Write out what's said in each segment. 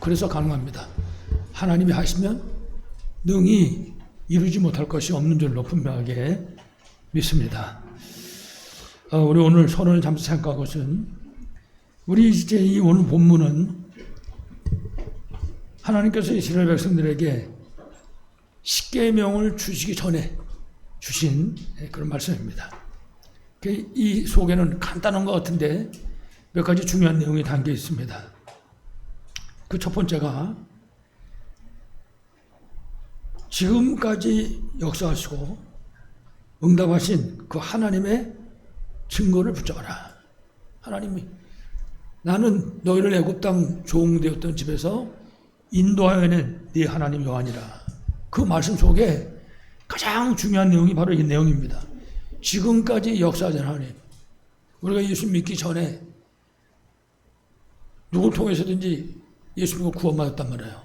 그래서 가능합니다. 하나님이 하시면 능히 이루지 못할 것이 없는 줄로 분명하게 믿습니다. 우리 오늘 서론을 잠시 생각할 것은, 우리 이제 이 오늘 본문은 하나님께서 이스라엘 백성들에게 십계명을 주시기 전에 주신 그런 말씀입니다. 이 속에는 간단한 것 같은데 몇 가지 중요한 내용이 담겨 있습니다. 그 첫 번째가 지금까지 역사하시고 응답하신 그 하나님의 증거를 붙잡아라. 하나님이 나는 너희를 애굽 땅 종되었던 집에서 인도하여 낸 네 하나님 여호와니라. 그 말씀 속에 가장 중요한 내용이 바로 이 내용입니다. 지금까지 역사하신 하나님. 우리가 예수 믿기 전에 누굴 통해서든지 예수 믿고 구원받았단 말이에요.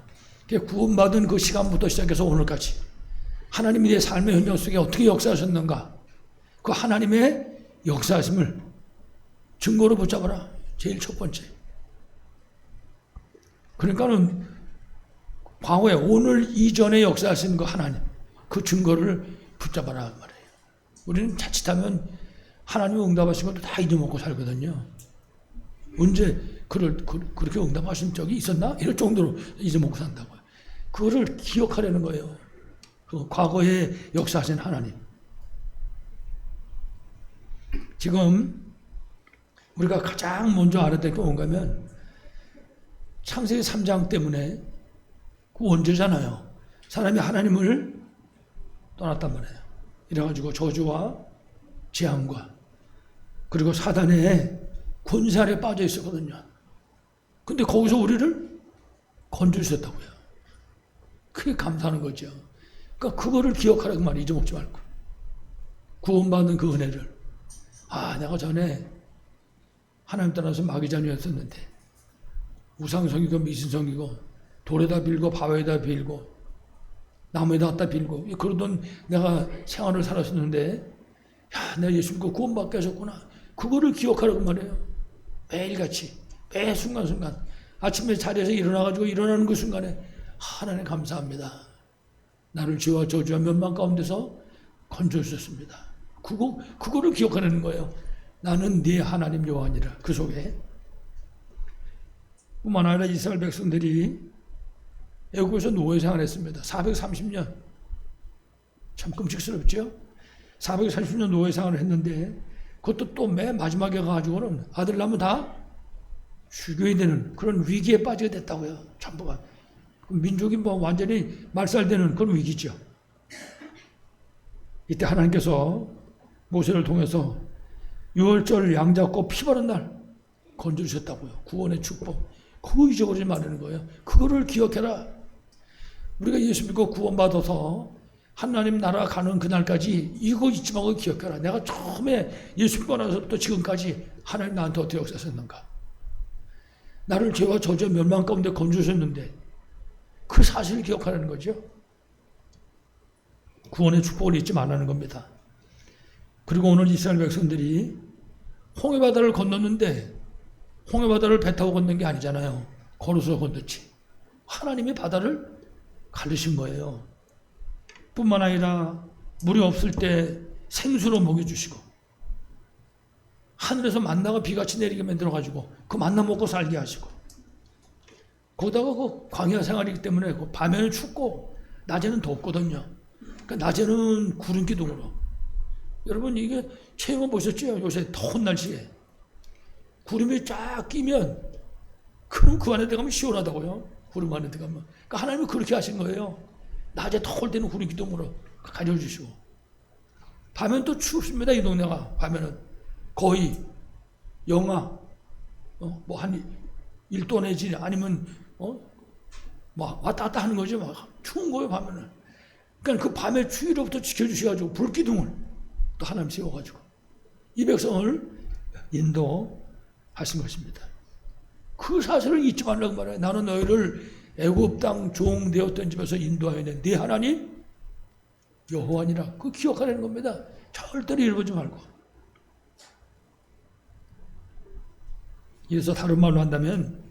구원받은 그 시간부터 시작해서 오늘까지 하나님이 내 삶의 현장 속에 어떻게 역사하셨는가, 그 하나님의 역사하심을 증거로 붙잡아라. 제일 첫 번째. 그러니까는 과거에 오늘 이전에 역사하신 그 하나님, 그 증거를 붙잡아라 말이에요. 우리는 자칫하면 하나님 응답하신 것도 다 잊어먹고 살거든요. 언제 그렇게 응답하신 적이 있었나? 이럴 정도로 잊어먹고 산다고요. 그거를 기억하려는 거예요. 그 과거에 역사하신 하나님. 지금 우리가 가장 먼저 알아야 될 게 뭔가 하면 창세기 3장 때문에 그 원죄잖아요. 사람이 하나님을 떠났단 말이에요. 이래가지고 저주와 재앙과 그리고 사단의 권세 아래 빠져 있었거든요. 근데 거기서 우리를 건져주셨다고요. 그게 감사하는 거죠. 그러니까 그거를 기억하라고 말이에요. 잊어먹지 말고. 구원받는 그 은혜를. 내가 전에 하나님 따라서 마귀자녀였었는데 우상성이고 미신성이고 돌에다 빌고 바위에다 빌고 나무에다 갖다 빌고 그러던 내가 생활을 살았었는데, 내가 예수 믿고 구원받게 하셨구나. 그거를 기억하라고 말해요. 매일같이 매 순간순간 아침에 자리에서 일어나가지고 일어나는 그 순간에 하나님 감사합니다. 나를 죄와 저주와 멸망 가운데서 건져주셨습니다. 그거를 기억하는 거예요. 나는 네 하나님 여호와니라. 그 속에 뿐만 아니라 이스라엘 백성들이 애국에서 노예 생활했습니다. 430년. 참 끔찍스럽죠? 430년 노예 생활을 했는데 그것도 또 맨 마지막에 가가지고는 아들 낳으면 다 죽여야 되는 그런 위기에 빠지게 됐다고요. 전부가. 민족이 완전히 말살되는 그런 위기죠. 이때 하나님께서 모세를 통해서 유월절 양 잡고 피 바른 날 건져주셨다고요. 구원의 축복. 그거 잊어버리지 말라는 거예요. 그거를 기억해라. 우리가 예수 믿고 구원받아서 하나님 나라 가는 그날까지 이거 잊지 말고 기억해라. 내가 처음에 예수 믿고 나서부터 지금까지 하나님 나한테 어떻게 역사하셨는가. 나를 죄와 저주와 멸망 가운데 건져주셨는데 그 사실을 기억하라는 거죠. 구원의 축복을 잊지 말라는 겁니다. 그리고 오늘 이스라엘 백성들이 홍해바다를 건넜는데 홍해바다를 배 타고 건넌 게 아니잖아요. 걸어서 건넜지. 하나님이 바다를 가르신 거예요. 뿐만 아니라 물이 없을 때 생수로 먹여주시고 하늘에서 만나가 비같이 내리게 만들어가지고 그 만나 먹고 살게 하시고 거기다가 그 광야 생활이기 때문에 그 밤에는 춥고 낮에는 덥거든요. 그러니까 낮에는 구름 기둥으로. 여러분 이게 체험해 보셨죠? 요새 더운 날씨에 구름이 쫙 끼면 그럼 그 안에 들어가면 시원하다고요. 구름 안에 들어가면. 그러니까 하나님이 그렇게 하신 거예요. 낮에 더울 때는 구름 기둥으로 가려주시고 밤에는 또 춥습니다. 이 동네가 밤에는 거의 영하 한 1도 내지 아니면 막 왔다 갔다 하는 거죠. 막 추운 거예요 밤에는. 그러니까 그 밤에 추위로부터 지켜주셔가지고 불기둥을 또 하나님 세워가지고 이 백성을 인도하신 것입니다. 그 사실을 잊지 말라고 말해요. 나는 너희를 애굽 땅 종 되었던 집에서 인도하여 낸 네 하나님 여호와니라. 그 기억하라는 겁니다. 절대로 잃어보지 말고. 이래서 다른 말로 한다면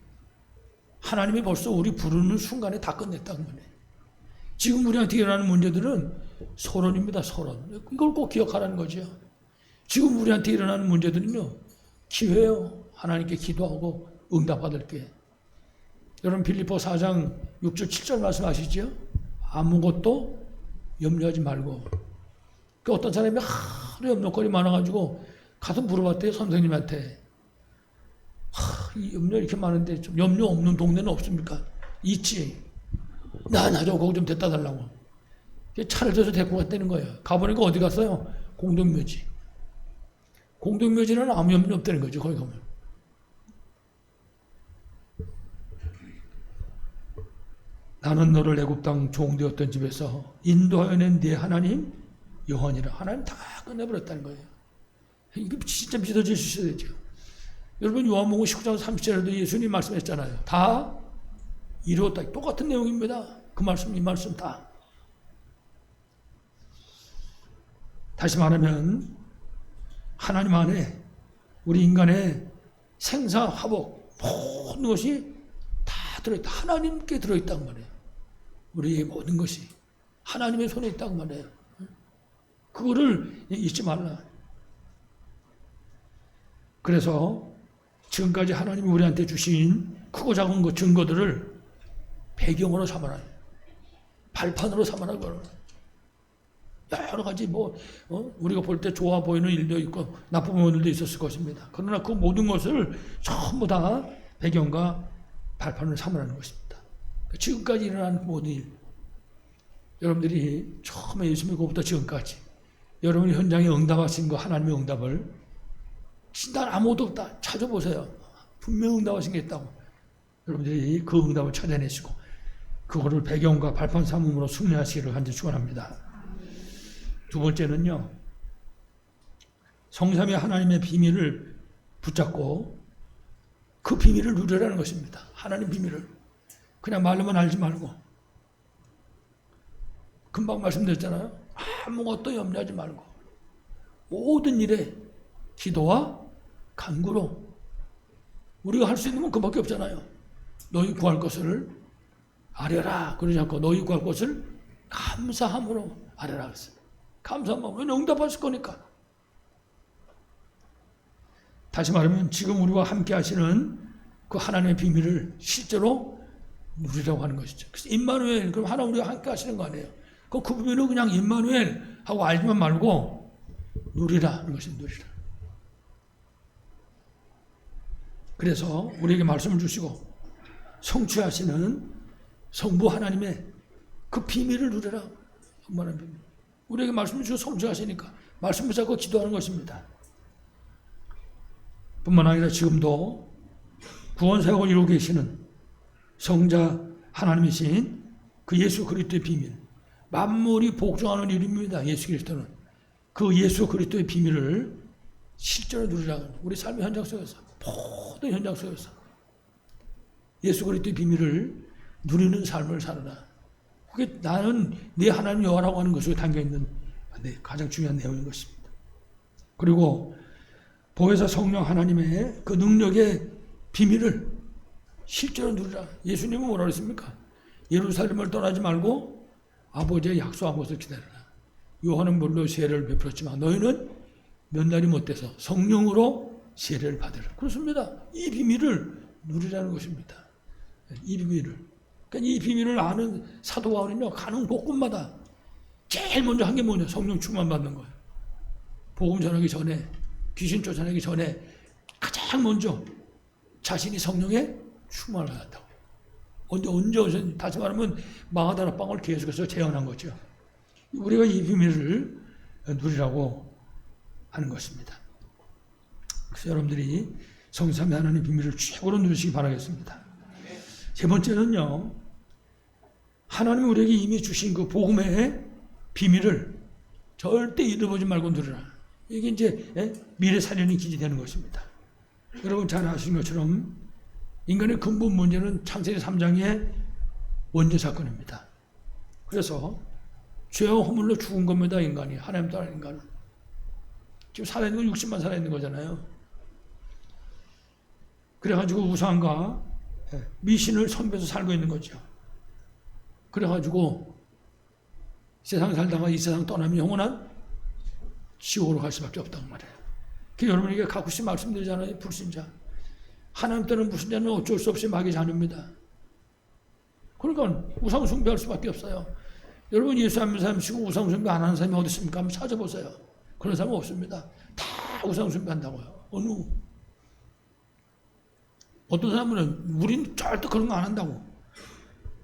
하나님이 벌써 우리 부르는 순간에 다 끝냈다는 거네. 지금 우리한테 일어나는 문제들은 서론입니다. 서론. 이걸 꼭 기억하라는 거죠. 지금 우리한테 일어나는 문제들은요, 기회예요. 하나님께 기도하고 응답받을 게. 여러분 빌립보 4장 6절 7절 말씀하시죠? 아무것도 염려하지 말고. 그 어떤 사람이 하도 염려거리 많아가지고 가서 물어봤대요, 선생님한테. 이 염려 이렇게 많은데 좀 염려 없는 동네는 없습니까? 있지. 나 좀 거기 좀 데려다 달라고. 차를 줘서 데리고 갔다는 거예요. 가보니까 어디 갔어요? 공동묘지. 공동묘지는 아무 염려 없다는 거죠. 거기 가면. 나는 너를 애굽 땅 종되었던 집에서 인도하여 낸 네 하나님 여호와니라. 하나님 다 끝내버렸다는 거예요. 이게 진짜 믿어질 수 있어야 되죠. 여러분 요한복음 19장 30절에도 예수님 말씀했잖아요. 다 이루었다. 똑같은 내용입니다. 그 말씀 이 말씀 다. 다시 말하면 하나님 안에 우리 인간의 생사화복 모든 것이 다 들어있다. 하나님께 들어있다고 말해요. 우리의 모든 것이 하나님의 손에 있다고 말해요. 그거를 잊지 말라. 그래서 지금까지 하나님이 우리한테 주신 크고 작은 그 증거들을 배경으로 삼아라. 발판으로 삼아라. 여러 가지 우리가 볼 때 좋아 보이는 일도 있고 나쁜 일도 있었을 것입니다. 그러나 그 모든 것을 전부 다 배경과 발판을 삼으라는 것입니다. 지금까지 일어난 모든 일, 여러분들이 처음에 예수 믿고부터 지금까지 여러분이 현장에 응답하신 거 하나님의 응답을 난 아무것도 없다 찾아보세요. 분명 응답하신 게 있다고. 여러분들이 그 응답을 찾아내시고 그거를 배경과 발판 삼음으로 승리하시기를 간절히 축원합니다. 두 번째는요, 성삼위 하나님의 비밀을 붙잡고 그 비밀을 누리라는 것입니다. 하나님 비밀을 그냥 말로만 알지 말고, 금방 말씀드렸잖아요. 아무것도 염려하지 말고 모든 일에 기도와 간구로. 우리가 할 수 있는 건 그밖에 없잖아요. 너희 구할 것을 아뢰라 그러지 않고 너희 구할 것을 감사함으로 아뢰라 그랬어요. 감사함으로 응답하실 거니까. 다시 말하면 지금 우리와 함께 하시는 그 하나님의 비밀을 실제로 누리라고 하는 것이죠. 그래서 임마누엘, 그럼 하나님 우리와 함께 하시는 거 아니에요. 그 비밀을 그냥 임마누엘 하고 알지만 말고 누리라 하는 것이 누리라. 그래서 우리에게 말씀을 주시고 성취하시는 성부 하나님의 그 비밀을 누려라. 성부하는 비밀. 우리에게 말씀을 주시고 성취하시니까 말씀 붙잡고 기도하는 것입니다. 뿐만 아니라 지금도 구원 사역을 이루고 계시는 성자 하나님이신 그 예수 그리스도의 비밀, 만물이 복종하는 이름입니다. 예수 그리스도는 그 예수 그리스도의 비밀을 실제로 누리라. 우리 삶의 현장 속에서, 모든 현장 속에서 예수 그리스도의 비밀을 누리는 삶을 살아라. 그게 나는 네 하나님 여호와라고 하는 것에 담겨있는 가장 중요한 내용인 것입니다. 그리고 보혜사 성령 하나님의 그 능력의 비밀을 실제로 누리라. 예수님은 뭐라 그랬습니까? 예루살렘을 떠나지 말고 아버지의 약속한 것을 기다려라. 요한은 물로 세례를 베풀었지만 너희는 몇 날이 못 돼서 성령으로 세례를 받으라. 그렇습니다. 이 비밀을 누리라는 것입니다. 이 비밀을. 그러니까 이 비밀을 아는 사도 바울은요, 가는 곳곳마다 제일 먼저 한 게 뭐냐? 성령 충만 받는 거예요. 복음 전하기 전에, 귀신 쫓아내기 전에 가장 먼저 자신이 성령에 충만을 받았다고. 언제 다시 말하면 마가다라 빵을 계속해서 재현한 거죠. 우리가 이 비밀을 누리라고 하는 것입니다. 그래서 여러분들이 성삼위 하나님의 비밀을 최고로 누리시기 바라겠습니다. 세 번째는요, 하나님이 우리에게 이미 주신 그 복음의 비밀을 절대 잃어보지 말고 누리라. 이게 이제 미래 살연이 기지되는 것입니다. 여러분 잘 아시는 것처럼 인간의 근본 문제는 창세기 3장의 원죄 사건입니다. 그래서 죄와 허물로 죽은 겁니다. 인간이. 하나님 따라 인간은. 지금 살아있는 건 60만 살아있는 거잖아요. 그래가지고 우상과 미신을 섬겨서 살고 있는 거죠. 그래가지고 세상 살다가 이 세상 떠나면 영원한 지옥으로 갈 수밖에 없단 말이에요. 그래서 여러분에게 가끔씩 말씀드리잖아요. 불신자. 하나님 때는 불신자는 어쩔 수 없이 마귀 자녀입니다. 그러니까 우상 숭배할 수밖에 없어요. 여러분 예수 안 믿는 사람이시고 우상 숭배 안 하는 사람이 어디 있습니까? 한번 찾아보세요. 그런 사람은 없습니다. 다 우상 숭배한다고요. 어떤 사람은 우린 절대 그런 거 안 한다고.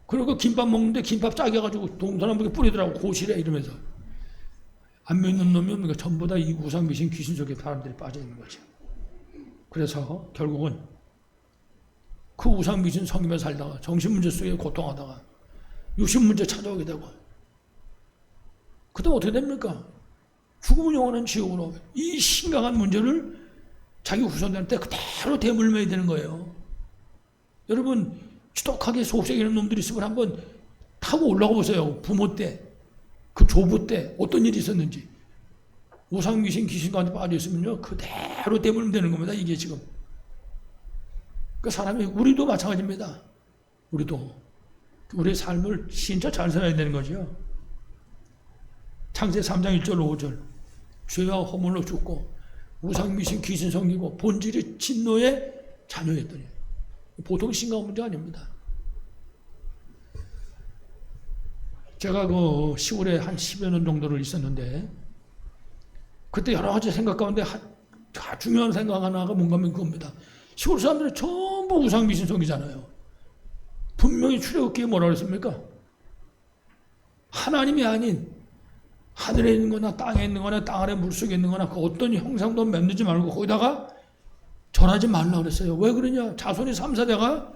그리고 김밥 먹는데 김밥 짜게 해가지고 동서남북에 뿌리더라고. 고시래 이러면서. 안 믿는 놈이 전부 다 이 우상 미신 귀신 속에 사람들이 빠져 있는 거죠. 그래서 결국은 그 우상 미신 섬기며 살다가 정신문제 속에 고통하다가 육신문제 찾아오게 되고 그다음 어떻게 됩니까? 죽음은 영원한 지옥으로 이 심각한 문제를 자기 후손들한테 그대로 대물매야 되는 거예요. 여러분 지독하게 속삭이는 놈들이 있으면 한번 타고 올라가 보세요. 부모 때, 그 조부 때 어떤 일이 있었는지. 우상 귀신 귀신과한테 빠져 있으면요 그대로 대물매되는 겁니다. 이게 지금. 그 사람이 우리도 마찬가지입니다. 우리도 우리의 삶을 진짜 잘 살아야 되는 거죠. 창세 3장 1절 5절 죄와 허물로 죽고 우상 미신 귀신 섬기고 본질이 진노의 자녀였더니 보통 심각한 문제 아닙니다. 제가 그 시골에 한 10여 년 정도를 있었는데 그때 여러 가지 생각 가운데 중요한 생각 하나가 뭔가 하면 그겁니다. 시골 사람들은 전부 우상 미신 섬기잖아요. 분명히 출애굽기에 뭐라고 했습니까? 하나님이 아닌 하늘에 있는 거나 땅에 있는 거나 땅 아래 물속에 있는 거나 그 어떤 형상도 맺지 말고 거기다가 절하지 말라 그랬어요. 왜 그러냐? 자손이 3세대가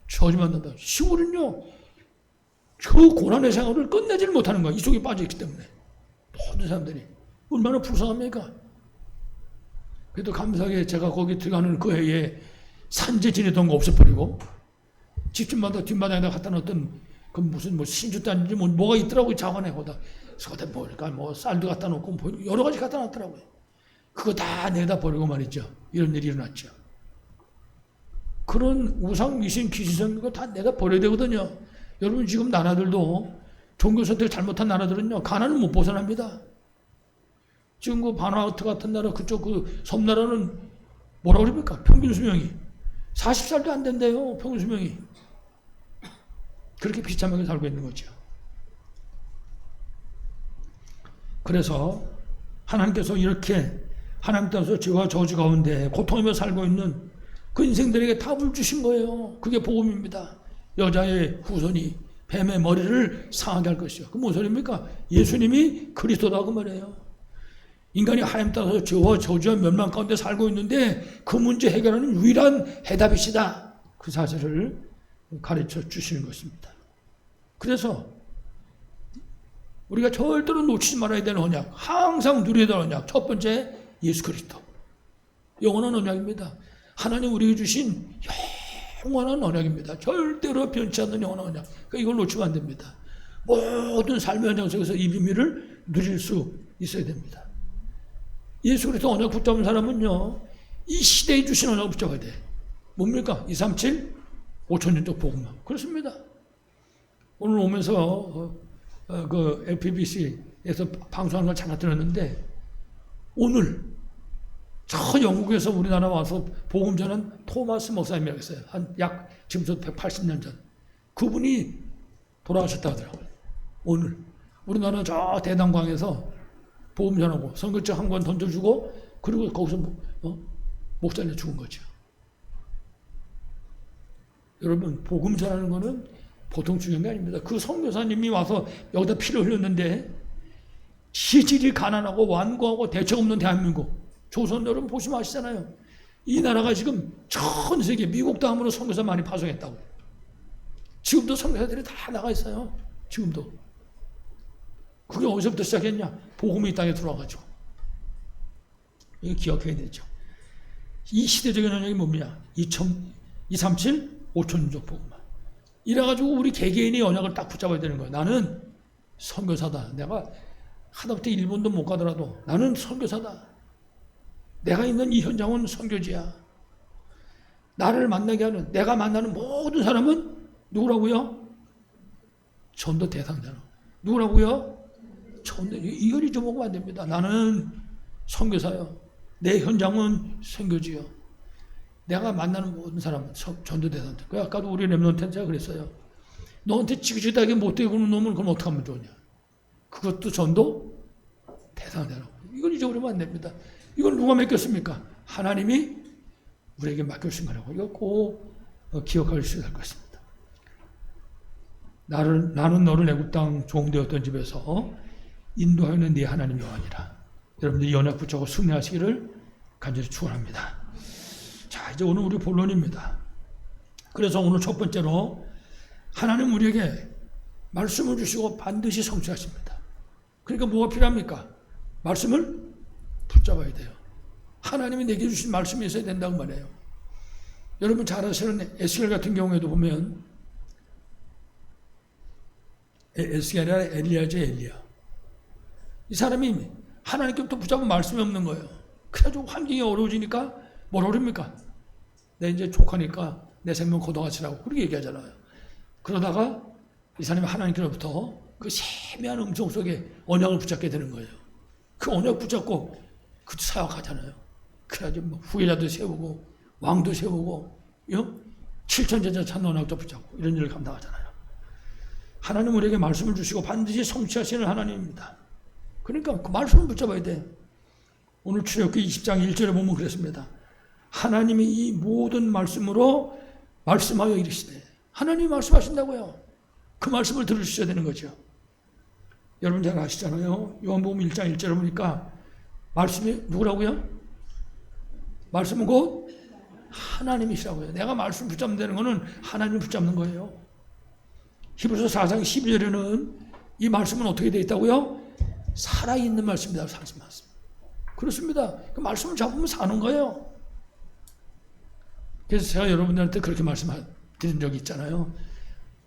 저주받는다. 시골은요 그 고난의 생활을 끝내지를 못하는 거야. 이 속에 빠져있기 때문에. 모든 사람들이 얼마나 불쌍합니까? 그래도 감사하게 제가 거기 들어가는 그 해에 산재 지내던 거 없애버리고 집집마다 뒷마당에다 갖다 놨던 그 무슨 뭐 신주단인지 뭐가 있더라고요. 자관에 거다. 그래서 보니까 뭐 쌀도 갖다 놓고 뭐 여러 가지 갖다 놨더라고요. 그거 다 내다 버리고 말이죠. 이런 일이 일어났죠. 그런 우상 미신 귀신 섬기는 거 다 내다 버려야 되거든요. 여러분 지금 나라들도 종교 선택을 잘못한 나라들은요 가난은 못 벗어납니다. 지금 그 바누아투 같은 나라 그쪽 그 섬나라는 뭐라고 그럽니까? 평균 수명이 40살도 안 된대요. 평균 수명이. 그렇게 비참하게 살고 있는 거죠. 그래서 하나님께서 이렇게 하나님 따라서 죄와 저주 가운데 고통하며 살고 있는 그 인생들에게 답을 주신 거예요. 그게 복음입니다. 여자의 후손이 뱀의 머리를 상하게 할 것이요. 그 무슨 소리입니까? 예수님이 그리스도다 그 말이에요. 인간이 하나님 따라서 죄와 저주와 멸망 가운데 살고 있는데 그 문제 해결하는 유일한 해답이시다. 그 사실을 가르쳐 주시는 것입니다. 그래서 우리가 절대로 놓치지 말아야 되는 언약, 항상 누려야 되는 언약. 첫 번째, 예수 그리스도. 영원한 언약입니다. 하나님 우리에게 주신 영원한 언약입니다. 절대로 변치 않는 영원한 언약. 그러니까 이걸 놓치면 안 됩니다. 모든 삶의 현장 속에서 이 비밀을 누릴 수 있어야 됩니다. 예수 그리스도 언약 붙잡은 사람은요, 이 시대에 주신 언약을 붙잡아야 돼. 뭡니까? 237, 5천년적 복음만. 그렇습니다. 오늘 오면서 그 LPBC에서 방송하는 걸 잠깐 들었는데 오늘 저 영국에서 우리나라 와서 복음 전한 토마스 목사님이라고 했어요. 한 약 지금부터 180년 전. 그분이 돌아가셨다고 하더라고요. 오늘 우리나라 저 대담광에서 복음 전하고 선교책 한 권 던져주고 그리고 거기서 목살려 죽은 거죠. 여러분 복음 전하는 거는 보통 중요한 게 아닙니다. 그 선교사님이 와서 여기다 피를 흘렸는데 시질이 가난하고 완고하고 대책 없는 대한민국 조선 여러분 보시면 아시잖아요. 이 나라가 지금 전 세계 미국 다음으로 선교사 많이 파송했다고. 지금도 선교사들이 다 나가 있어요. 지금도. 그게 어디서부터 시작했냐? 복음이 이 땅에 들어와가지고. 이거 기억해야 되죠. 이 시대적인 언약이 뭡니까? 237, 5천년적 복음만. 이래가지고 우리 개개인의 언약을 딱 붙잡아야 되는 거예요. 나는 선교사다. 내가 하다못해 일본도 못 가더라도 나는 선교사다. 내가 있는 이 현장은 선교지야. 나를 만나게 하는, 내가 만나는 모든 사람은 누구라고요? 전도 대상자로. 누구라고요? 전도. 이걸 잊어먹으면 안 됩니다. 나는 선교사요. 내 현장은 선교지요. 내가 만나는 모든 사람은 전도 대상자. 그 아까도 우리 렘넌트한테 그랬어요. 너한테 지긋지긋하게 못되고 그런 놈은 그럼 어떻게 하면 좋으냐. 그것도 전도 대상자라고. 이걸 잊어버리면 안 됩니다. 이걸 누가 맡겼습니까? 하나님이 우리에게 맡겨주신 거라고. 이거 꼭 기억할 수 있을 것입니다. 나는 너를 애굽 땅 종되었던 집에서 인도하는 네 하나님 여호와니라. 여러분들 연약 붙잡고 승리하시기를 간절히 축원합니다. 자, 이제 오늘 우리 본론입니다. 그래서 오늘 첫 번째로 하나님 우리에게 말씀을 주시고 반드시 성취하십니다. 그러니까 뭐가 필요합니까? 말씀을 붙잡아야 돼요. 하나님이 내게 주신 말씀이 있어야 된다고 말해요. 여러분 잘 아시는 에스겔 같은 경우에도 보면 에스겔이 아니라 엘리야죠, 엘리야. 이 사람이 하나님께부터 붙잡은 말씀이 없는 거예요. 그래가지고 환경이 어려워지니까 뭘 어렵니까? 내 이제 족하니까 내 생명 걷어가시라고 그렇게 얘기하잖아요. 그러다가 이 사람이 하나님께로부터 그 세미한 음성 속에 언약을 붙잡게 되는 거예요. 그 언약 붙잡고 그 사역하잖아요. 그래가지고 뭐 후계자도 세우고 왕도 세우고 7천제자 찾는 언약도 붙잡고 이런 일을 감당하잖아요. 하나님 우리에게 말씀을 주시고 반드시 성취하시는 하나님입니다. 그러니까 그 말씀을 붙잡아야 돼. 오늘 출애굽기 20장 1절에 보면 그랬습니다. 하나님이 이 모든 말씀으로 말씀하여 이르시되. 하나님이 말씀하신다고요. 그 말씀을 들으셔야 되는 거죠. 여러분 잘 아시잖아요. 요한복음 1장 1절에 보니까 말씀이 누구라고요? 말씀은 곧 하나님이시라고요. 내가 말씀 붙잡는 되는 거는 하나님을 붙잡는 거예요. 히브리서 4장 12절에는 이 말씀은 어떻게 되어 있다고요? 살아있는 말씀이다. 살아있는 말씀. 그렇습니다. 그 말씀을 잡으면 사는 거예요. 그래서 제가 여러분들한테 그렇게 말씀드린 적이 있잖아요.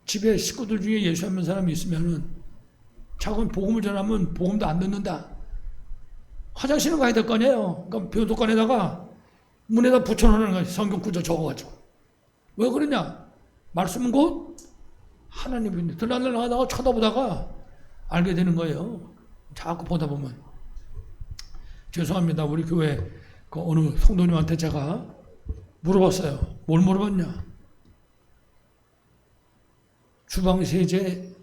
집에 식구들 중에 예수 안 믿는 사람이 있으면은 자꾸 복음을 전하면 복음도 안 듣는다. 화장실은 가야 될 거 아니에요. 그러니까 변호관에다가 문에다 붙여놓는 거예요. 성경 구절 적어가지고. 왜 그러냐? 말씀은 곧 하나님인데 들락날락하다가 쳐다보다가 알게 되는 거예요. 자꾸 보다 보면. 죄송합니다. 우리 교회 그 어느 성도님한테 제가 물어봤어요. 뭘 물어봤냐? 주방 세제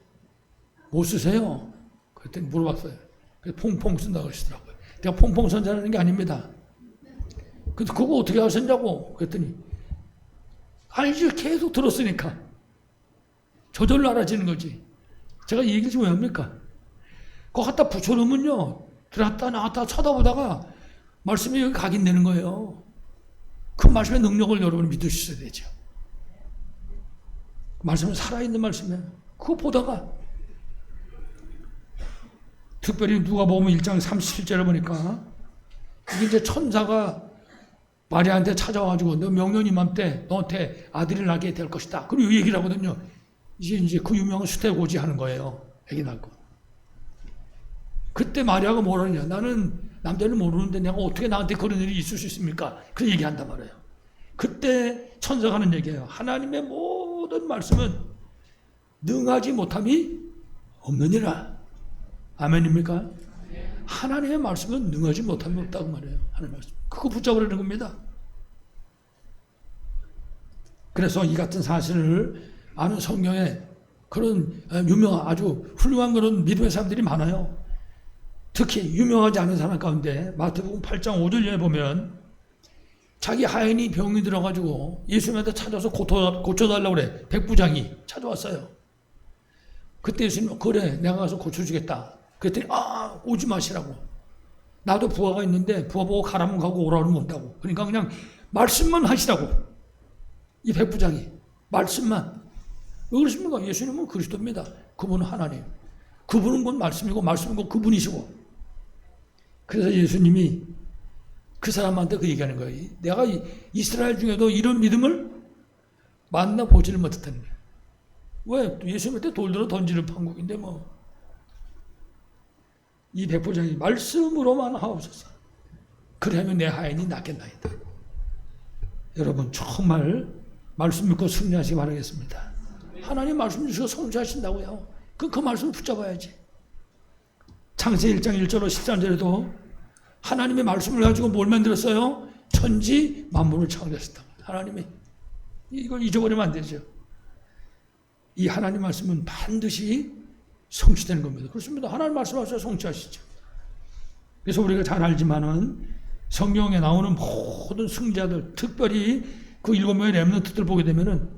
뭐 쓰세요? 그랬더니 물어봤어요. 그래서 퐁퐁 쓴다고 하시더라고요. 내가 퐁퐁 선전하는 게 아닙니다. 근데 그거 어떻게 하셨냐고 그랬더니 알지, 계속 들었으니까 저절로 알아지는 거지. 제가 이 얘기를 왜 합니까? 그거 갖다 붙여놓으면요 들어갔다 나갔다 쳐다보다가 말씀이 여기 각인되는 거예요. 그 말씀의 능력을 여러분이 믿으셔야 되죠. 말씀은 살아있는 말씀이에요. 그거 보다가 특별히 누가복음 1장 37절에 보니까 이게 이제 천사가 마리아한테 찾아와가지고 너 명년 이맘때 너한테 아들을 낳게 될 것이다. 그리고 얘기를 하거든요. 이제 그 유명한 수태고지 하는 거예요. 애기 낳고. 그때 마리아가 뭐라냐? 나는 남자를 모르는데 내가 어떻게 나한테 그런 일이 있을 수 있습니까? 그 얘기한단 말이에요. 그때 천사가 하는 얘기예요. 하나님의 모든 말씀은 능하지 못함이 없느니라. 아멘입니까? 하나님의 말씀은 능하지 못함이 없다고 말해요. 하나님의 말씀. 그거 붙잡으려는 겁니다. 그래서 이 같은 사실을 아는 성경에 그런 유명한 아주 훌륭한 그런 믿음의 사람들이 많아요. 특히 유명하지 않은 사람 가운데 마태복음 8장 5절에 보면 자기 하인이 병이 들어가지고 예수님한테 찾아서 고쳐달라고 그래. 백부장이 찾아왔어요. 그때 예수님 그래 내가 가서 고쳐주겠다. 그랬더니 오지 마시라고. 나도 부하가 있는데 부하 보고 가라면 가고 오라면 온다고. 그러니까 그냥 말씀만 하시라고. 이 백부장이 말씀만. 왜 그러십니까? 예수님은 그리스도입니다. 그분은 하나님. 그분은 곧 말씀이고 말씀은 곧 그분이시고. 그래서 예수님이 그 사람한테 그 얘기하는 거예요. 내가 이스라엘 중에도 이런 믿음을 만나보지를 못했다는 거예요. 왜? 예수님한테 돌 들어 던지는 판국인데 뭐. 이 백부장이 말씀으로만 하옵소서. 그러면 내 하인이 낫겠나이다. 여러분 정말 말씀 믿고 승리하시기 바라겠습니다. 하나님 말씀 주시고 성취하신다고요. 그 말씀을 붙잡아야지. 창세 1장 1절로 13절에도 하나님의 말씀을 가지고 뭘 만들었어요? 천지 만물을 창조하셨다. 하나님이 이걸 잊어버리면 안 되죠. 이 하나님 말씀은 반드시 성취되는 겁니다. 그렇습니다. 하나님 말씀하셔서 성취하시죠. 그래서 우리가 잘 알지만은 성경에 나오는 모든 승자들, 특별히 그 7명의 렘넌트들 보게 되면은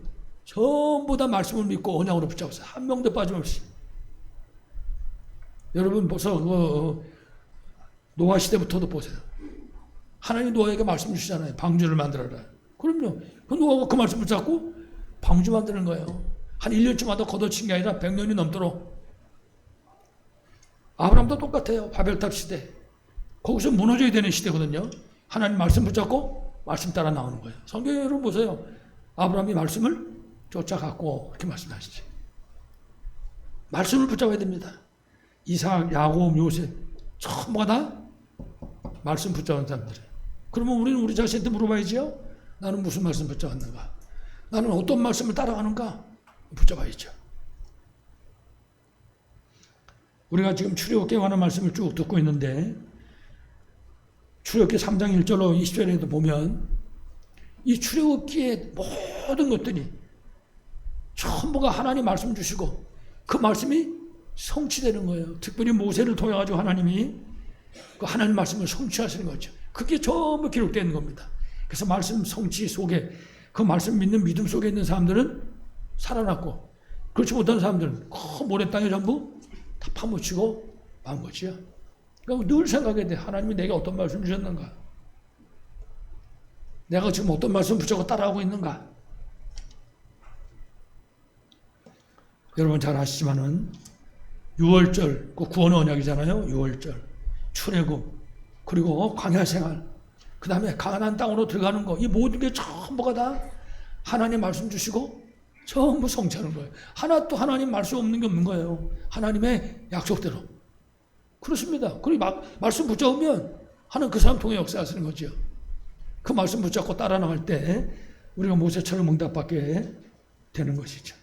전부 다 말씀을 믿고 언약으로 붙잡았어요. 한 명도 빠짐없이. 여러분 벌써 노아 시대부터도 보세요. 하나님 노아에게 말씀 주시잖아요. 방주를 만들어라. 그럼요. 그 노아가 그 말씀 붙잡고 방주 만드는 거예요. 한 1년쯤마다 걷어친 게 아니라 100년이 넘도록. 아브라함도 똑같아요. 바벨탑 시대. 거기서 무너져야 되는 시대거든요. 하나님 말씀 붙잡고 말씀 따라 나오는 거예요. 성경에 여러분 보세요. 아브라함이 말씀을 쫓아갔고 이렇게 말씀하시죠. 말씀을 붙잡아야 됩니다. 이삭, 야곱, 요셉 전부가 다 말씀 붙잡은 사람들이에요. 그러면 우리는 우리 자신한테 물어봐야죠. 나는 무슨 말씀 붙잡았는가? 나는 어떤 말씀을 따라가는가? 붙잡아야죠. 우리가 지금 출애굽기에 관한 말씀을 쭉 듣고 있는데 출애굽기 3장 1절로 20절에도 보면 이 출애굽기의 모든 것들이 전부가 하나님 말씀 주시고 그 말씀이 성취되는 거예요. 특별히 모세를 통해 가지고 하나님이 그 하나님 말씀을 성취하시는 거죠. 그게 전부 기록되는 겁니다. 그래서 말씀 성취 속에 그 말씀 믿는 믿음 속에 있는 사람들은 살아났고 그렇지 못한 사람들은 그 모래 땅에 전부 다 파묻히고 만 거지요. 그러니까 늘 생각해야 돼. 하나님이 내게 어떤 말씀 주셨는가? 내가 지금 어떤 말씀 붙잡고 따라하고 있는가? 여러분 잘 아시지만은 6월절, 그 구원의 언약이잖아요. 6월절, 출애굽, 그리고 광야 생활, 그 다음에 가나안 땅으로 들어가는 거, 이 모든 게 전부가 다 하나님 말씀 주시고 전부 성취하는 거예요. 하나도 하나님 말씀 없는 게 없는 거예요. 하나님의 약속대로. 그렇습니다. 그리고 말씀 붙잡으면 하나님 그 사람 통해 역사하시는 거죠. 그 말씀 붙잡고 따라 나갈 때 우리가 모세처럼 응답받게 되는 것이죠.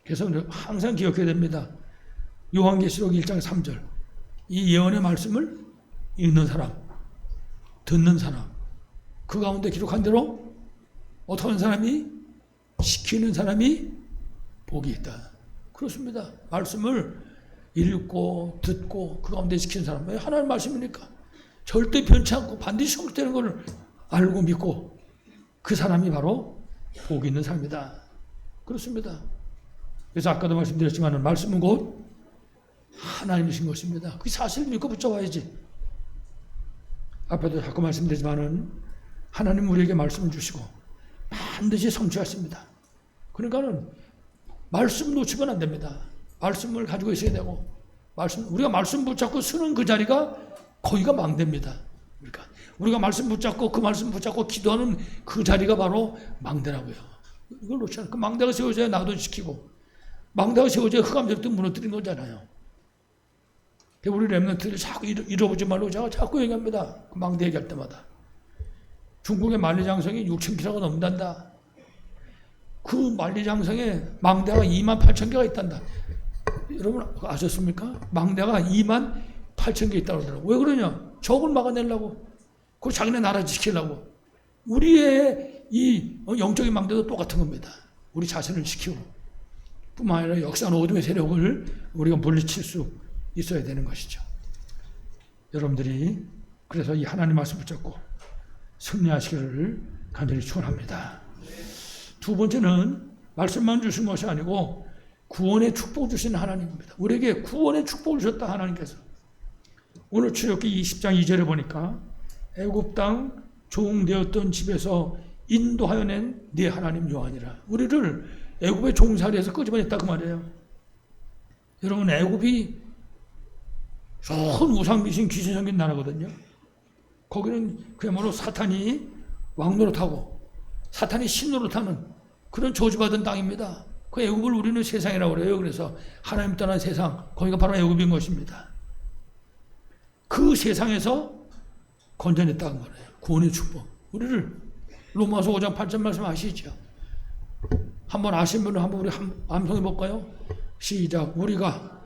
그래서 항상 기억해야 됩니다. 요한계시록 1장 3절. 이 예언의 말씀을 읽는 사람, 듣는 사람, 그 가운데 기록한 대로 어떻게 하는 사람이 시키는 사람이 복이 있다. 그렇습니다. 말씀을 읽고 듣고 그 가운데 시키는 사람. 왜? 하나님 말씀이니까 절대 변치 않고 반드시 성취되는 것을 알고 믿고 그 사람이 바로 복이 있는 사람이다. 그렇습니다. 그래서 아까도 말씀드렸지만 말씀은 곧 하나님이신 것입니다. 그 사실을 믿고 붙잡아야지. 앞에도 자꾸 말씀드리지만은 하나님 우리에게 말씀을 주시고 반드시 성취하십니다. 그러니까는 말씀 놓치면 안 됩니다. 말씀을 가지고 있어야 되고 우리가 말씀 붙잡고 쓰는 그 자리가 거기가 망대입니다. 그러니까 우리가 말씀 붙잡고 그 말씀 붙잡고 기도하는 그 자리가 바로 망대라고요. 이걸 놓지 않아요. 그 망대가 세워져야 나도 지키고 망대가 세워져야 흑암절도 무너뜨린 거잖아요. 우리 렘넌트들이 자꾸 잃어보지 말고 제가 자꾸 얘기합니다. 그 망대 얘기할 때마다. 중국의 만리장성이 6,000km가 넘는단다. 그 만리장성에 망대가 28,000개가 있단다. 여러분 아셨습니까? 망대가 28,000개 있다고 그러더라고요. 왜 그러냐? 적을 막아내려고. 그 자기네 나라 지키려고. 우리의 이 영적인 망대도 똑같은 겁니다. 우리 자신을 지키고 뿐만 아니라 역사는 어둠의 세력을 우리가 물리칠 수 있어야 되는 것이죠. 여러분들이 그래서 이 하나님 말씀 붙잡고 승리하시기를 간절히 축원합니다. 두 번째는 말씀만 주신 것이 아니고 구원의 축복 주신 하나님입니다. 우리에게 구원의 축복을 주셨다 하나님께서. 오늘 출애굽기 20장 2절에 보니까 애굽 땅 종되었던 집에서 인도하여 낸 네 하나님 여호와니라. 우리를 애굽의 종살이에서 끄집어냈다 그 말이에요. 여러분 애굽이 좋은 우상미신 귀신 섬긴 나라거든요. 거기는 그야말로 사탄이 왕노릇하고 사탄이 신노릇하는 그런 저주받은 땅입니다. 그 애굽을 우리는 세상이라고 그래요. 그래서 하나님 떠난 세상, 거기가 바로 애굽인 것입니다. 그 세상에서 건져냈다는 거예요. 구원의 축복. 우리를 로마서 5장 8절 말씀 아시죠? 한번 아신 분은 한번 우리 암송해 볼까요? 시작. 우리가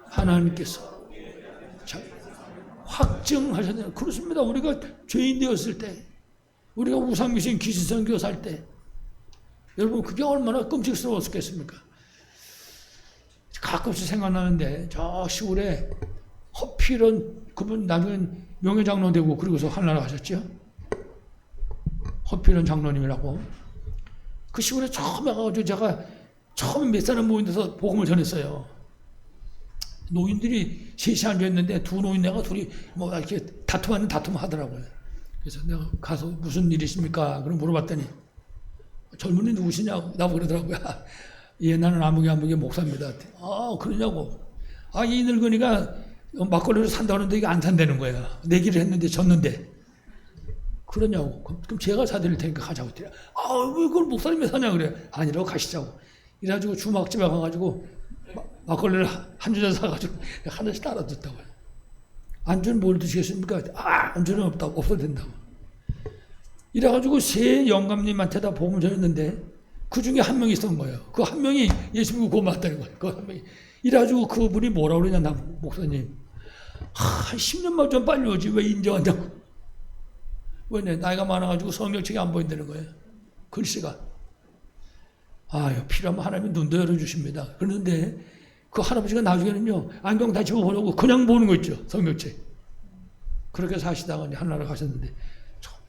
하나님께서 확증하셨네요. 그렇습니다. 우리가 죄인 되었을 때, 우리가 우상미신 귀신선교 살 때, 여러분 그게 얼마나 끔찍스러웠겠습니까? 가끔씩 생각나는데 저 시골에 허필은 그분 나중에 명예장로 되고 그러고서 하늘나라 가셨죠. 허필은 장로님이라고. 그 시골에 처음에 가가지고 제가 처음 몇 사람 모인 데서 복음을 전했어요. 노인들이 셋이 앉아있는데 두 노인네가 둘이 뭐 이렇게 다툼하는 다툼 하더라고요. 그래서 내가 가서 무슨 일이십니까? 그럼 물어봤더니 젊은이 누구시냐고 나보고 그러더라고요. 예, 나는 아무개 목사입니다. 아, 그러냐고. 아, 이 늙은이가 막걸리를 산다고 하는데 이게 안 산다는 거야. 내기를 했는데 졌는데. 그러냐고. 그럼 제가 사드릴 테니까 가자고 했더니, 아, 왜 그걸 목사님이 사냐 그래. 아니라고 가시자고. 이래가지고 주막집에 가가지고 막걸리를 한 주전 사가지고 하나씩 따라줬다고요. 안주는 뭘 드시겠습니까? 아, 안주는 없다고. 없어도 된다고. 이래가지고 세 영감님한테다 복음을 전했는데 그 중에 한 명이 있었던 거예요. 그 한 명이 예수 믿고 고맙다는 거예요. 그 한 명이. 이래가지고 그분이 뭐라 그러냐, 나 목사님. 한 10년만 좀 빨리 오지 왜 인정한다고. 왜냐, 나이가 많아가지고 성경책이 안 보인다는 거예요. 글씨가. 아유, 필요하면 하나님이 눈도 열어주십니다. 그런데 그 할아버지가 나중에는요, 안경 다 집어보려고 그냥 보는 거 있죠. 성경책. 그렇게 사시다가 이제 하늘나라 가셨는데,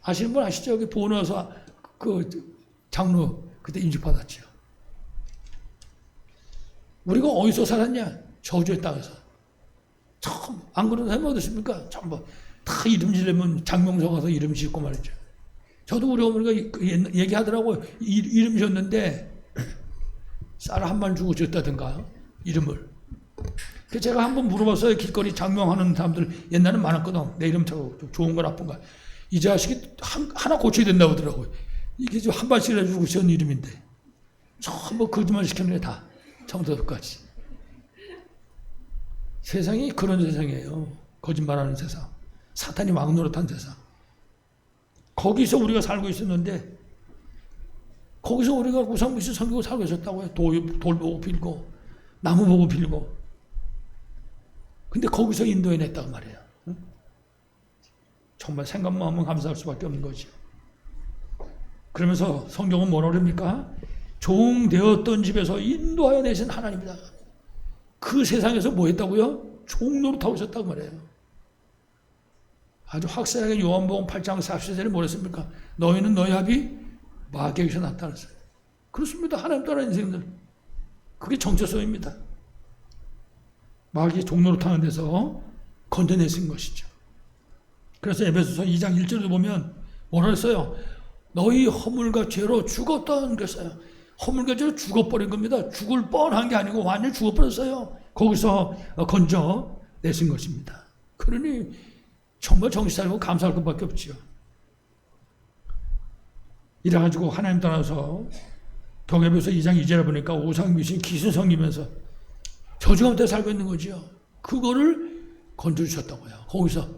아시는 분 아시죠? 여기 보너서 그 장로 그때 인직받았죠. 우리가 어디서 살았냐? 저주의 땅에서. 참, 안 그런 사람이 어디 있습니까? 전부 다 이름 지르면 장명서 가서 이름 짓고 말이죠. 저도 우리 어머니가 얘기하더라고요. 이름 지었는데 쌀 한 말 주고 지었다든가 이름을. 그래서 제가 한번 물어봤어요. 길거리 장명하는 사람들 옛날에 많았거든. 내 이름 좋은 거 나쁜가. 이 자식이 하나 고쳐야 된다고 하더라고요. 이게 좀 한 발씩 해주고 지은 이름인데 전부 거짓말 시켰네 다. 청소까지. 세상이 그런 세상이에요. 거짓말하는 세상. 사탄이 왕노릇한 세상. 거기서 우리가 살고 있었는데 거기서 우리가 우상무신 섬기고 살고 있었다고요. 돌 보고 빌고 나무 보고 빌고. 근데 거기서 인도해냈다고 말이에요. 응? 정말 생각만 하면 감사할 수밖에 없는 거죠. 그러면서 성경은 뭐라 그럽니까? 종되었던 집에서 인도하여 내신 하나님이다. 그 세상에서 뭐 했다고요? 종노릇하고 있었다고 말해요. 아주 확실하게 요한복음 8장 40절에 뭐랬습니까? 너희는 너희 합이 마귀에게서 나타났어요. 그렇습니다. 하나님 따라 인생들. 그게 정체성입니다. 마귀의 종노릇하는 데서 건져내신 것이죠. 그래서 에베소서 2장 1절에 보면 뭐라 했어요? 너희 허물과 죄로 죽었다는 것이어요. 허물과 죄로 죽어버린 겁니다. 죽을 뻔한 게 아니고 완전히 죽어버렸어요. 거기서 건져내신 것입니다. 그러니 정말 정신 차리고 감사할 것밖에 없지요. 이래가지고 하나님 따라서 동해에서 2장 2절에 보니까 우상미신 귀신 섬기면서 저주 가운데 살고 있는 거지요. 그거를 건져주셨다고요. 거기서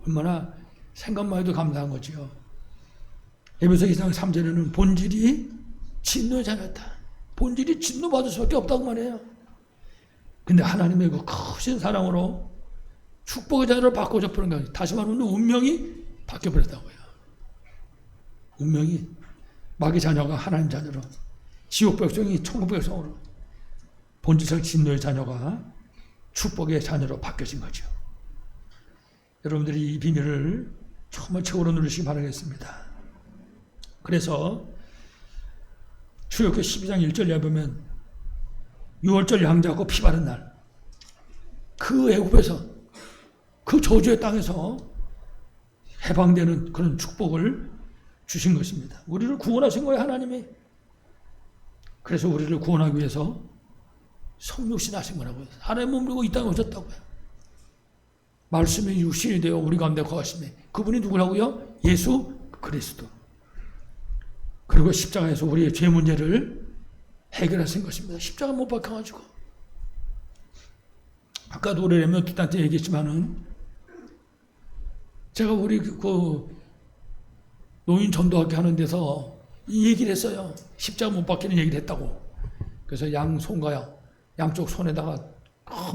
얼마나 생각만 해도 감사한 거지요. 에베소 2장 3절에는 본질이 진노의 자녀다. 본질이 진노받을 수밖에 없다고 말해요. 근데 하나님의 그 크신 사랑으로 축복의 자녀를 바꿔줘 버린 거예요. 다시 말하면 운명이 바뀌어버렸다고요. 운명이 마귀 자녀가 하나님 자녀로, 지옥 백성이 천국 백성으로, 본질적 진노의 자녀가 축복의 자녀로 바뀌어진 거죠. 여러분들이 이 비밀을 정말 최고로 누리시기 바라겠습니다. 그래서 출애굽기 12장 1절에 보면 6월절 양자고 피 바른 날, 그 애굽에서 그 저주의 땅에서 해방되는 그런 축복을 주신 것입니다. 우리를 구원하신 거예요, 하나님이. 그래서 우리를 구원하기 위해서 성육신 하신 거라고요. 하나님 몸 들고 이 땅에 오셨다고요. 말씀이 육신이 되어 우리 가운데 거하시네. 그분이 누구라고요? 예수 그리스도. 그리고 십자가에서 우리의 죄 문제를 해결하신 것입니다. 십자가 못 박혀가지고 아까 노래라면 뜻한테 얘기했지만은 제가 우리 노인 전도학교 하는 데서 이 얘기를 했어요. 십자가 못 박히는 얘기를 했다고. 그래서 양쪽 손에다가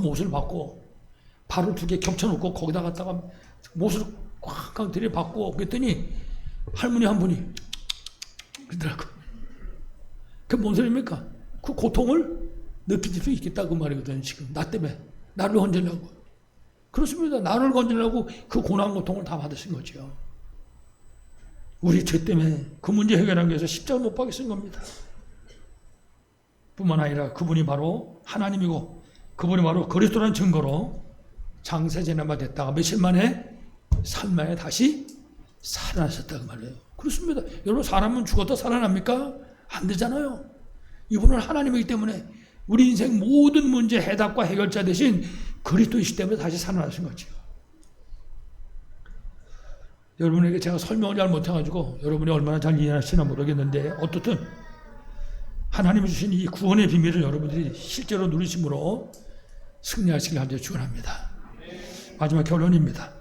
못을 박고 발을 2개 겹쳐놓고 거기다 갖다가 못을 꽉 들이박고 그랬더니 할머니 한 분이 그러더라고. 그게 뭔 소리입니까? 그 고통을 느낄 수 있겠다 그 말이거든요. 지금 나 때문에 나를 건지려고. 그렇습니다. 나를 건지려고 그 고난 고통을 다 받으신 거죠. 우리 죄 때문에 그 문제 해결하기 위해서 십자가 못 박혀 쓴 겁니다. 뿐만 아니라 그분이 바로 하나님이고 그분이 바로 그리스도라는 증거로 장세제나마 됐다가 며칠 만에 3일 만에 다시 살아나셨다고 말이에요. 그렇습니다. 여러분 사람은 죽었다 살아납니까? 안 되잖아요. 이분은 하나님이기 때문에 우리 인생 모든 문제 해답과 해결자 대신 그리스도이시 때문에 다시 살아나신 거죠. 여러분에게 제가 설명을 잘 못해가지고 여러분이 얼마나 잘 이해하시나 모르겠는데 어떻든 하나님이 주신 이 구원의 비밀을 여러분들이 실제로 누리심으로 승리하시길 간절히 축원합니다. 마지막 결론입니다.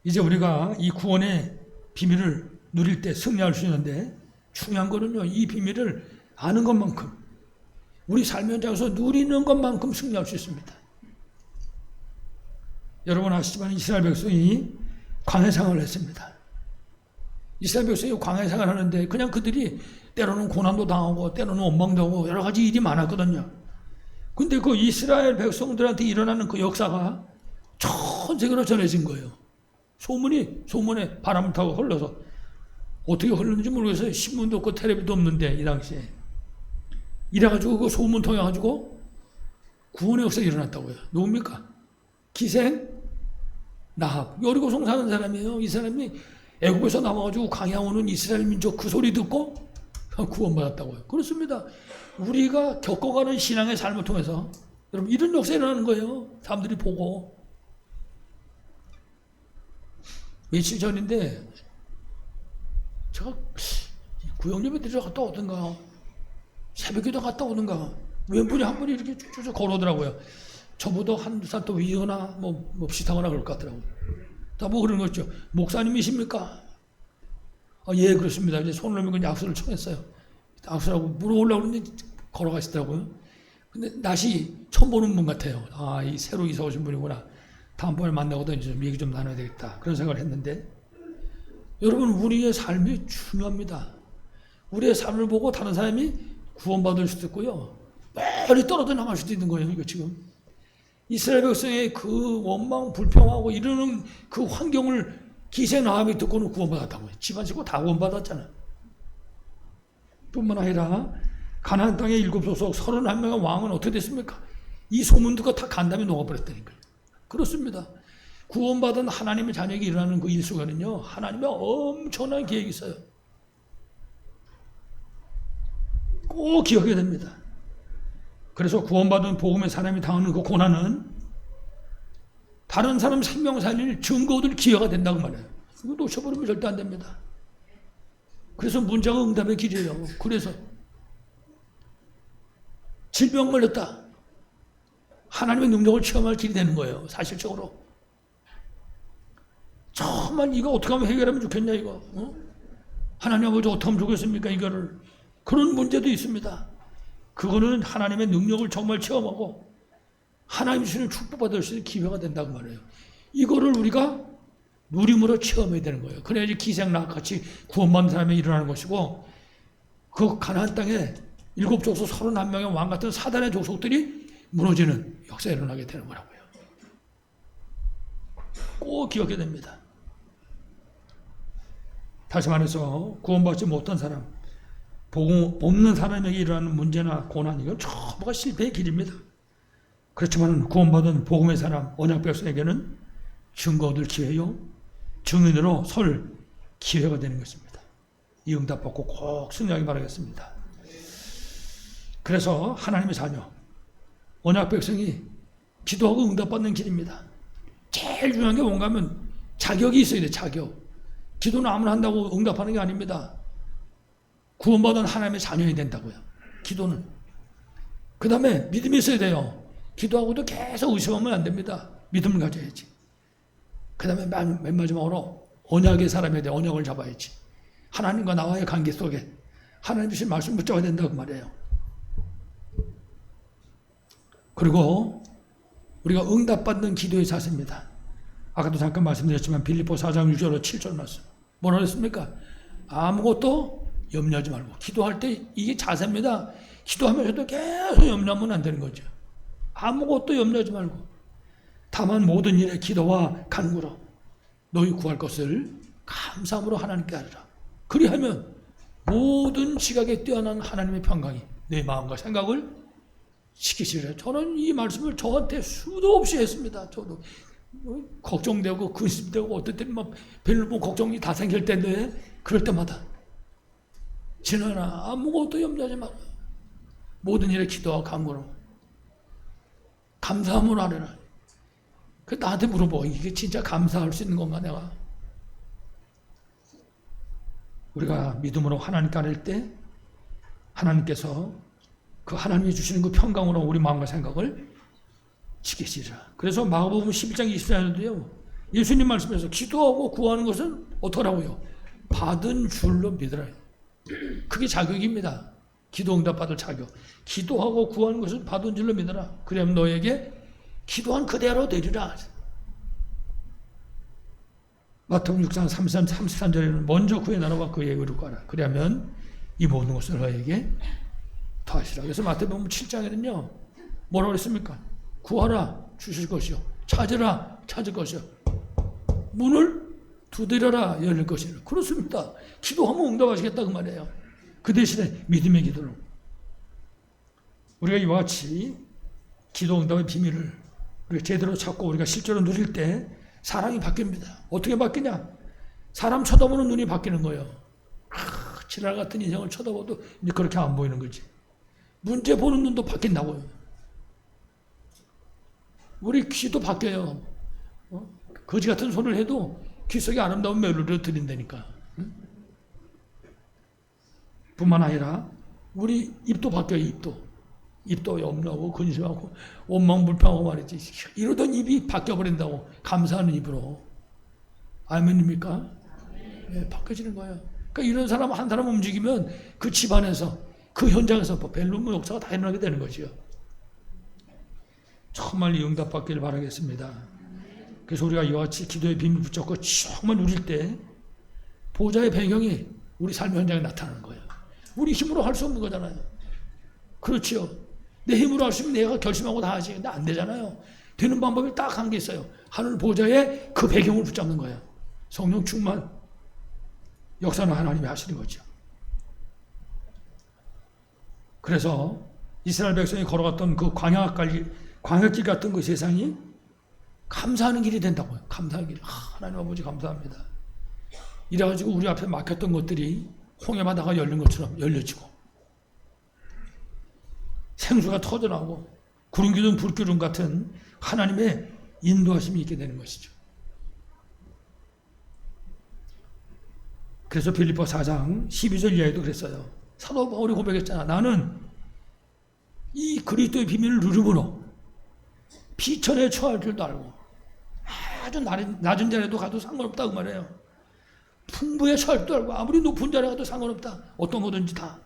이제 우리가 이 구원의 비밀을 누릴 때 승리할 수 있는데 중요한 거는요. 이 비밀을 아는 것만큼 우리 삶의 현장에서 누리는 것만큼 승리할 수 있습니다. 여러분 아시지만 이스라엘 백성이 광야 생활을 했습니다. 이스라엘 백성이 광야 생활을 하는데 그냥 그들이 때로는 고난도 당하고 때로는 원망도 하고 여러 가지 일이 많았거든요. 근데 그 이스라엘 백성들한테 일어나는 그 역사가 전 세계로 전해진 거예요. 소문에 바람을 타고 흘러서 어떻게 흘렀는지 모르겠어요. 신문도 없고 텔레비도 없는데 이 당시에. 이래가지고 그 소문 통해가지고 구원의 역사가 일어났다고요. 누굽니까? 기생 라합. 여리고성 사는 사람이에요. 이 사람이 애국에서 나와가지고 광야 오는 이스라엘 민족 그 소리 듣고 구원받았다고요. 그렇습니다. 우리가 겪어가는 신앙의 삶을 통해서 여러분 이런 역사가 일어나는 거예요. 사람들이 보고. 며칠 전인데 제가 구역예배 드리러 갔다 오든가 새벽기도 갔다 오든가 왼분이 한 분이 이렇게 쭉 걸어오더라고요. 저보다 한두 살 더 위거나 뭐 비슷하거나 그럴 것 같더라고요. 다 뭐 그런 거죠. 목사님이십니까? 예 그렇습니다. 이제 손을 내밀고 악수를 청했어요. 악수하고 물어보려고 그러는데 걸어가시더라고요. 근데 낯이 처음 보는 분 같아요. 이 새로 이사 오신 분이구나. 다음번에 만나고도 이제 좀 얘기 좀 나눠야 되겠다. 그런 생각을 했는데 여러분 우리의 삶이 중요합니다. 우리의 삶을 보고 다른 사람이 구원받을 수도 있고요. 멀리 떨어져 나갈 수도 있는 거예요. 이거 지금. 이스라엘 백성의 그 원망, 불평하고 이러는 그 환경을 기생 라합이 듣고는 구원받았다고요. 집안 식구 다 구원받았잖아요. 뿐만 아니라 가나안 땅의 7소속 31명의 왕은 어떻게 됐습니까? 이 소문 듣고 다 간담이 녹아버렸다니까요. 그렇습니다. 구원받은 하나님의 자녀에게 일어나는 그 일 속에는요. 하나님의 엄청난 계획이 있어요. 꼭 기억해야 됩니다. 그래서 구원받은 복음의 사람이 당하는 그 고난은 다른 사람 생명 살릴 증거 얻을 기회가 된다고 말해요. 이거 놓쳐버리면 절대 안 됩니다. 그래서 문제가 응답의 길이에요. 그래서 질병 걸렸다. 하나님의 능력을 체험할 길이 되는 거예요. 사실적으로. 정말 이거 어떻게 하면 해결하면 좋겠냐 이거. 하나님 아버지 어떻게 하면 좋겠습니까 이거를. 그런 문제도 있습니다. 그거는 하나님의 능력을 정말 체험하고 하나님 주시는 축복받을 수 있는 기회가 된다고 말해요. 이거를 우리가 누림으로 체험해야 되는 거예요. 그래야지 기생락 같이 구원받는 사람이 일어나는 것이고 그 가나안 땅에 7족속 31명의 왕 같은 사단의 족속들이 무너지는 역사가 일어나게 되는 거라고요. 꼭 기억해야 됩니다. 다시 말해서 구원받지 못한 사람, 복음 없는 사람에게 일어나는 문제나 고난 이건 전부가 실패의 길입니다. 그렇지만 구원받은 복음의 사람, 언약 백성에게는 증거 얻을 기회요. 증인으로 설 기회가 되는 것입니다. 이 응답 받고 꼭 승리하기 바라겠습니다. 그래서 하나님의 자녀, 언약 백성이 기도하고 응답받는 길입니다. 제일 중요한 게 뭔가 하면 자격이 있어야 돼. 자격. 기도는 아무나 한다고 응답하는 게 아닙니다. 구원받은 하나님의 자녀이 된다고요. 기도는. 그 다음에 믿음이 있어야 돼요. 기도하고도 계속 의심하면 안 됩니다. 믿음을 가져야지. 그 다음에 맨 마지막으로 언약의 사람에 대해 언약을 잡아야지. 하나님과 나와의 관계 속에 하나님 주신 말씀 붙잡아야 된다고 말이에요. 그리고 우리가 응답받는 기도의 자세입니다. 아까도 잠깐 말씀드렸지만 빌립보 4장 6절로 7절 말씀. 뭐라 그랬습니까? 아무것도 염려하지 말고. 기도할 때 이게 자세입니다. 기도하면서도 계속 염려하면 안 되는 거죠. 아무것도 염려하지 말고. 다만 모든 일에 기도와 간구로 너희 구할 것을 감사함으로 하나님께 하리라. 그리하면 모든 지각에 뛰어난 하나님의 평강이 내 마음과 생각을 지키시리라. 저는 이 말씀을 저한테 수도 없이 했습니다. 저도 걱정되고 근심되고 어떨 때는 막 별로 뭐 걱정이 다 생길 텐데 그럴 때마다 지나나 아무것도 염려하지 마라. 모든 일에 기도와 간구로 감사함으로 하리라. 그 나한테 물어보. 이게 진짜 감사할 수 있는 건가 내가? 우리가 믿음으로 하나님께 아뢰 때 하나님께서 그 하나님이 주시는 그 평강으로 우리 마음과 생각을 지키시리라. 그래서 마가복음 11장 24절도요. 예수님 말씀에서 기도하고 구하는 것은 어떠라고요? 받은 줄로 믿으라. 그게 자격입니다. 기도 응답 받을 자격. 기도하고 구하는 것은 받은 줄로 믿으라. 그러면 너에게 기도한 그대로 되리라. 마태복음 6장 33절에는 먼저 그의 나라와 그의 의를 구하라. 그러면 이 모든 것을 너에게 더하시라. 그래서 마태복음 7장에는요. 뭐라고 했습니까? 구하라 주실 것이요. 찾으라 찾을 것이요. 문을 두드려라 열릴 것이라. 그렇습니다. 기도하면 응답하시겠다 그 말이에요. 그 대신에 믿음의 기도로 우리가 이와 같이 기도 응답의 비밀을 우리가 제대로 찾고 우리가 실제로 누릴 때 사람이 바뀝니다. 어떻게 바뀌냐? 사람 쳐다보는 눈이 바뀌는 거예요. 지랄 같은 인생을 쳐다봐도 이제 그렇게 안 보이는 거지. 문제 보는 눈도 바뀐다고요. 우리 귀도 바뀌어요. 거지 같은 소리를 해도 귀 속에 아름다운 멜로디를 들린다니까. 뿐만 아니라 우리 입도 바뀌어요. 입도 염려하고 근심하고 원망불평하고 말이지. 이러던 입이 바뀌어버린다고. 감사하는 입으로. 아멘입니까? 네, 바뀌어지는 거예요. 그러니까 이런 사람 한 사람 움직이면 그 집안에서 그 현장에서 벨룸 역사가 다 일어나게 되는 거지요. 정말 이 응답 받기를 바라겠습니다. 그래서 우리가 이와 같이 기도의 비밀 붙잡고 정말 누릴 때 보좌의 배경이 우리 삶의 현장에 나타나는 거예요. 우리 힘으로 할 수 없는 거잖아요. 그렇지요. 내 힘으로 할 수 있으면 내가 결심하고 다 하지. 근데 안 되잖아요. 되는 방법이 딱 한 게 있어요. 하늘 보좌에 그 배경을 붙잡는 거예요. 성령 충만. 역사는 하나님이 하시는 거죠. 그래서 이스라엘 백성이 걸어갔던 그 광야길 같은 그 세상이 감사하는 길이 된다고요. 감사하는 길. 하나님 아버지 감사합니다. 이래가지고 우리 앞에 막혔던 것들이 홍해바다가 열린 것처럼 열려지고 생수가 터져나오고 구름기둥 불기둥 같은 하나님의 인도하심이 있게 되는 것이죠. 그래서 빌립보 4장 12절 이하에도 그랬어요. 사도 바울이 고백했잖아. 나는 이 그리스도의 비밀을 누름으로 비천에 처할 줄도 알고 아주 낮은 자리에도 가도 상관없다 그 말이에요. 풍부에 처할 줄도 알고 아무리 높은 자리에 가도 상관없다. 어떤 거든지 다.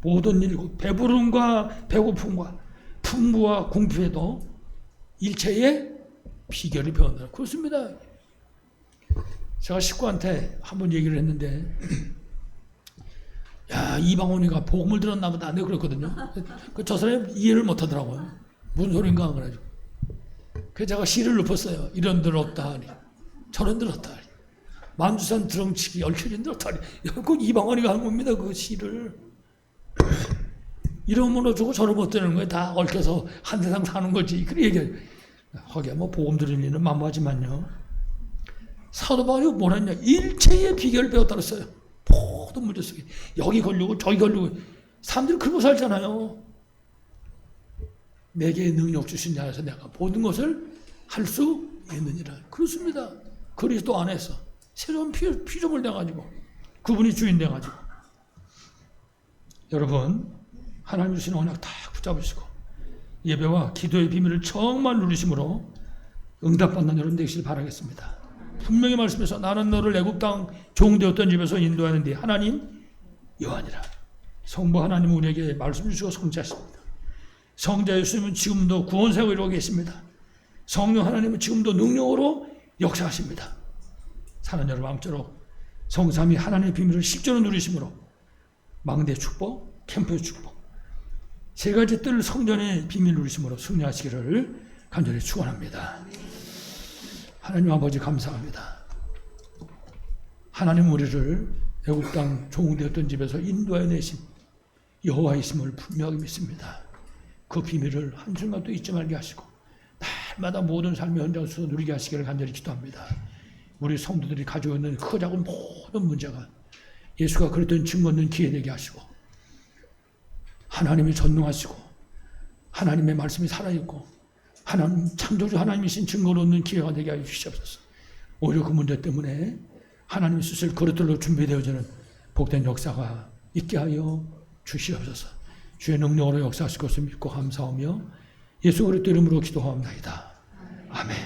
모든 일, 배부름과 배고픔과 풍부와 궁핍에도 일체의 비결을 배운다. 그렇습니다. 제가 식구한테 한번 얘기를 했는데 야 이방원이가 복음을 들었나 보다. 내가 그랬거든요. 저 사람이 이해를 못하더라고요. 무슨 소린가 그래가지고. 그래서 제가 시를 읊었어요. 이런 들 없다 하니 저런 들 없다 하니 만주산 드렁치기 얽혀진 들 없다 하니 그 이방원이가 한 겁니다. 그 시를. 이러므로 주고 저러 못 되는 거예요. 다 얽혀서 한 세상 사는 거지. 그래 얘기해요. 하기야 뭐 복음 들을 일은 만무하지만요. 사도 바울이 뭘 했냐. 일체의 비결을 배웠다 그랬어요. 모든 문제 속에 여기 걸리고 저기 걸리고 사람들이 그러고 살잖아요. 내게 능력 주신 자에서 내가 모든 것을 할 수 있느니라. 그렇습니다. 그리스도 안에서 새로운 피조물 돼가지고 그분이 주인 돼가지고 여러분 하나님 주신 언약 다 붙잡으시고 예배와 기도의 비밀을 정말 누리심으로 응답받는 여러분 되시길 바라겠습니다. 분명히 말씀해서 나는 너를 애굽 땅 종되었던 집에서 인도하는데 하나님 여호와니라. 성부 하나님 우리에게 말씀 주시고 성취하십니다. 성자 예수님은 지금도 구원사역을 이루고 계십니다. 성령 하나님은 지금도 능력으로 역사하십니다. 사는 여러분 아무쪼록 성삼위 하나님의 비밀을 실제로 누리심으로 망대 축복, 캠프의 축복 세 가지 뜰 성전의 비밀 누리심으로 승리하시기를 간절히 축원합니다. 하나님 아버지 감사합니다. 하나님 우리를 애굽 땅 종되었던 집에서 인도하여 내신 여호와이심을 분명히 믿습니다. 그 비밀을 한순간도 잊지 말게 하시고 날마다 모든 삶의 현장에서 누리게 하시기를 간절히 기도합니다. 우리 성도들이 가지고 있는 크고 작은 모든 문제가 예수가 그랬던 증거 얻는 기회 되게 하시고 하나님이 전능하시고 하나님의 말씀이 살아있고 하나님 창조주 하나님이신 증거를 얻는 기회가 되게 하여 주시옵소서. 오히려 그 문제 때문에 하나님이 쓰실 그릇들로 준비되어지는 복된 역사가 있게 하여 주시옵소서. 주의 능력으로 역사하실 것을 믿고 감사하며 예수 그리스도 이름으로 기도하옵나이다. 아멘.